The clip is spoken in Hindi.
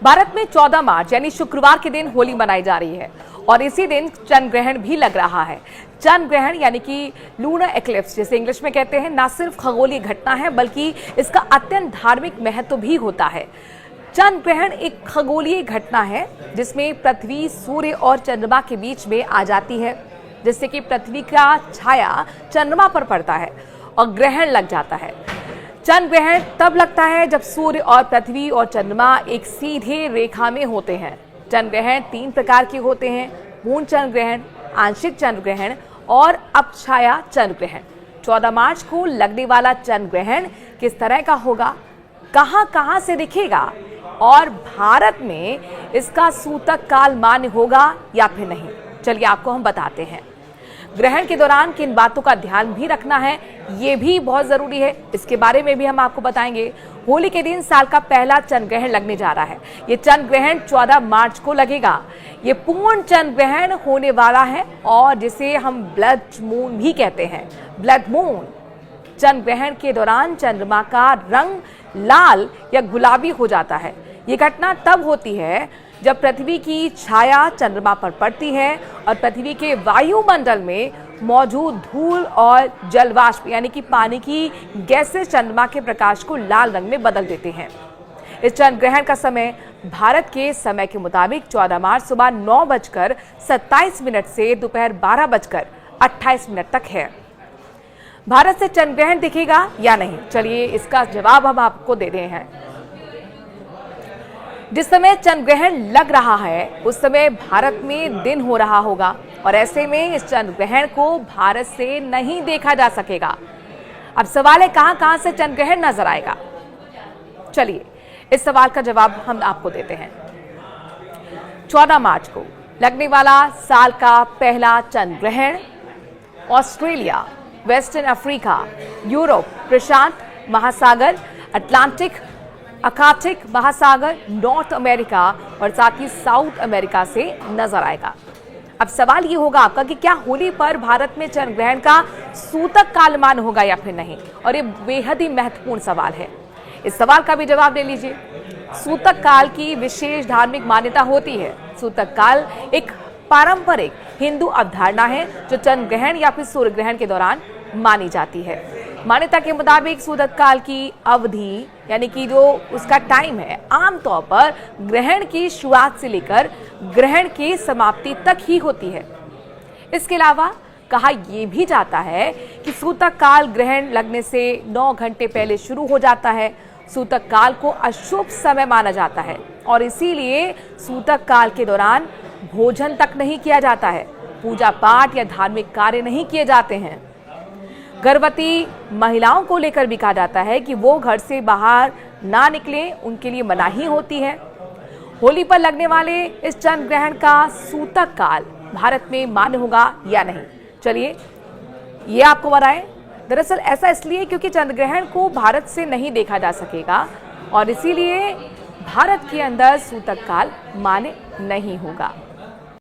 भारत में 14 मार्च यानी शुक्रवार के दिन होली मनाई जा रही है और इसी दिन चंद्र ग्रहण भी लग रहा है। चंद्र ग्रहण यानी कि लूनर एक्लिप्स जिसे इंग्लिश में कहते हैं, न सिर्फ खगोलीय घटना है बल्कि इसका अत्यंत धार्मिक महत्व भी होता है। चंद्र ग्रहण एक खगोलीय घटना है जिसमें पृथ्वी, सूर्य और चंद्रमा के बीच में आ जाती है, जिससे कि पृथ्वी का छाया चंद्रमा पर पड़ता है और ग्रहण लग जाता है। चंद्र ग्रहण तब लगता है जब सूर्य और पृथ्वी और चंद्रमा एक सीधे रेखा में होते हैं। चंद्र ग्रहण 3 प्रकार के होते हैं: पूर्ण चंद्र ग्रहण, आंशिक चंद्र ग्रहण और अपछाया चंद्र ग्रहण। 14 मार्च को लगने वाला चंद्र ग्रहण किस तरह का होगा, कहां से दिखेगा और भारत में इसका सूतक काल मान्य होगा या फिर नहीं, चलिए आपको हम बताते हैं। ग्रहण के दौरान किन बातों का ध्यान भी रखना है, ये भी बहुत जरूरी है, इसके बारे में भी हम आपको बताएंगे। होली के दिन साल का पहला चंद्र ग्रहण लगने जा रहा है। ये चंद्र ग्रहण 14 मार्च को लगेगा। ये पूर्ण चंद्र ग्रहण होने वाला है और जिसे हम ब्लड मून भी कहते हैं। ब्लड मून चंद्र ग्रहण के दौरान चंद्रमा का रंग लाल या गुलाबी हो जाता है। ये घटना तब होती है जब पृथ्वी की छाया चंद्रमा पर पड़ती है और पृथ्वी के वायुमंडल में मौजूद धूल और जलवाष्प यानी कि पानी की गैसें चंद्रमा के प्रकाश को लाल रंग में बदल देते हैं। इस चंद्र ग्रहण का समय भारत के समय के मुताबिक 14 मार्च सुबह 9:27 से दोपहर 12:28 तक है। भारत से चंद्र ग्रहण दिखेगा या नहीं, चलिए इसका जवाब हम आपको दे रहे हैं। जिस समय चंद्र ग्रहण लग रहा है उस समय भारत में दिन हो रहा होगा और ऐसे में इस चंद्र ग्रहण को भारत से नहीं देखा जा सकेगा। अब सवाल है कहां से चंद्र ग्रहण नजर आएगा। चलिए इस सवाल का जवाब हम आपको देते हैं। 14 मार्च को लगने वाला साल का पहला चंद्र ग्रहण ऑस्ट्रेलिया, वेस्टर्न अफ्रीका, यूरोप, प्रशांत महासागर, अटलांटिक, आर्कटिक महासागर, नॉर्थ अमेरिका और साथ ही साउथ अमेरिका से नजर आएगा। अब सवाल ये होगा आपका कि क्या होली पर भारत में चंद्र ग्रहण का सूतक कालमान होगा या फिर नहीं, और ये बेहद ही महत्वपूर्ण सवाल है। इस सवाल का भी जवाब दे लीजिए। सूतक काल की विशेष धार्मिक मान्यता होती है। सूतक काल एक पारंपरिक हिंदू अवधारणा है जो चंद्र ग्रहण या फिर सूर्य ग्रहण के दौरान मानी जाती है। मान्यता के मुताबिक सूतक काल की अवधि यानी कि जो उसका टाइम है आमतौर पर ग्रहण की शुरुआत से लेकर ग्रहण की समाप्ति तक ही होती है। इसके अलावा कहा यह भी जाता है कि सूतक काल ग्रहण लगने से 9 घंटे पहले शुरू हो जाता है। सूतक काल को अशुभ समय माना जाता है और इसीलिए सूतक काल के दौरान भोजन तक नहीं किया जाता है, पूजा पाठ या धार्मिक कार्य नहीं किए जाते हैं। गर्भवती महिलाओं को लेकर भी कहा जाता है कि वो घर से बाहर ना निकलें, उनके लिए मनाही होती है। होली पर लगने वाले इस चंद्र ग्रहण का सूतक काल भारत में मान्य होगा या नहीं, चलिए ये आपको बताएं। दरअसल ऐसा इसलिए क्योंकि चंद्र ग्रहण को भारत से नहीं देखा जा सकेगा और इसीलिए भारत के अंदर सूतक काल मान्य नहीं होगा।